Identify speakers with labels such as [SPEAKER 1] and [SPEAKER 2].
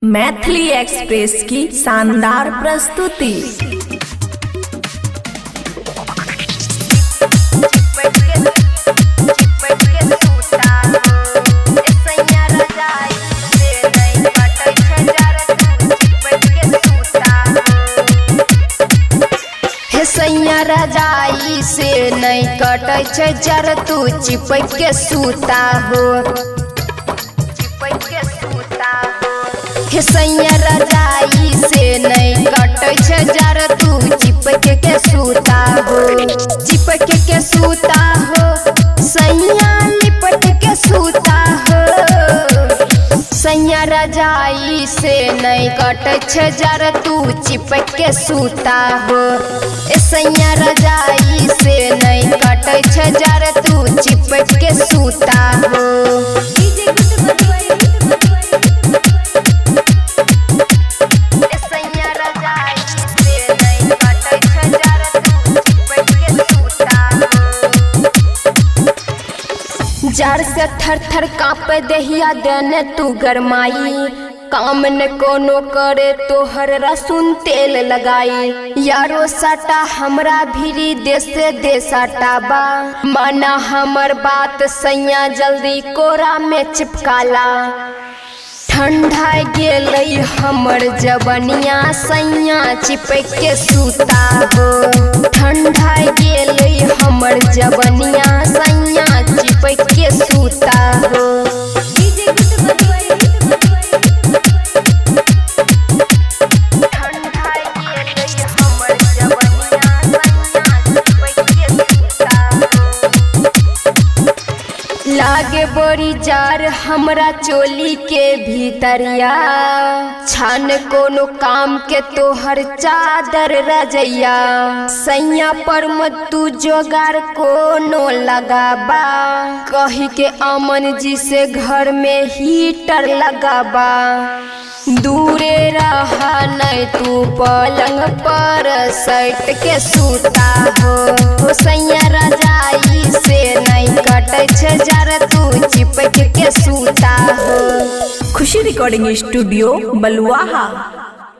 [SPEAKER 1] Maithili express की शानदार प्रस्तुति।
[SPEAKER 2] सैया रजाई से नहीं कटे छे जर तू चिपक के सूता हो। हे सैया रजाई से नहीं कटे छे जर तू चिपक के सूता हो। चिपक के सूता हो सैया लिपट के सूता हो। सैया रजाई से नहीं कटे छे जर तू चिपक के सूता हो। सैया रजाई से नहीं कटे छे जर तू चिपक के सूता हो। सैया रजाई से नहीं कटे छे जर तू चिपक के सूता हो। जार से थर थर काँप दहिया देने तू गरमाई। काम न कोनो करे तोहर रसून तेल लगाई। यारो साटा हमरा भीरी देसे दे साटा बा। माना हमर बात सैया जल्दी कोरा में चिपकाला। ठंडा गेलई हमर जवनिया सैया चिपक के सूता हो। ठंडा गेलई हमर जवनिया सैया चिपक के सूता हो। लागे बड़ी जार हमरा चोली के भीतरिया। छान कोनो काम के तोहर चादर रजैया। सैया पर मत तू जोगार कोनो लगाबा। कही के अमन जी से घर में हीटर लगाबा। दूरे रहा नहीं तू पलंग पर सट के सूता हो। सैया रजाई से नहीं कटे छे जर तू चिपक के सूता हो।
[SPEAKER 1] खुशी रिकॉर्डिंग स्टूडियो बलुआहा।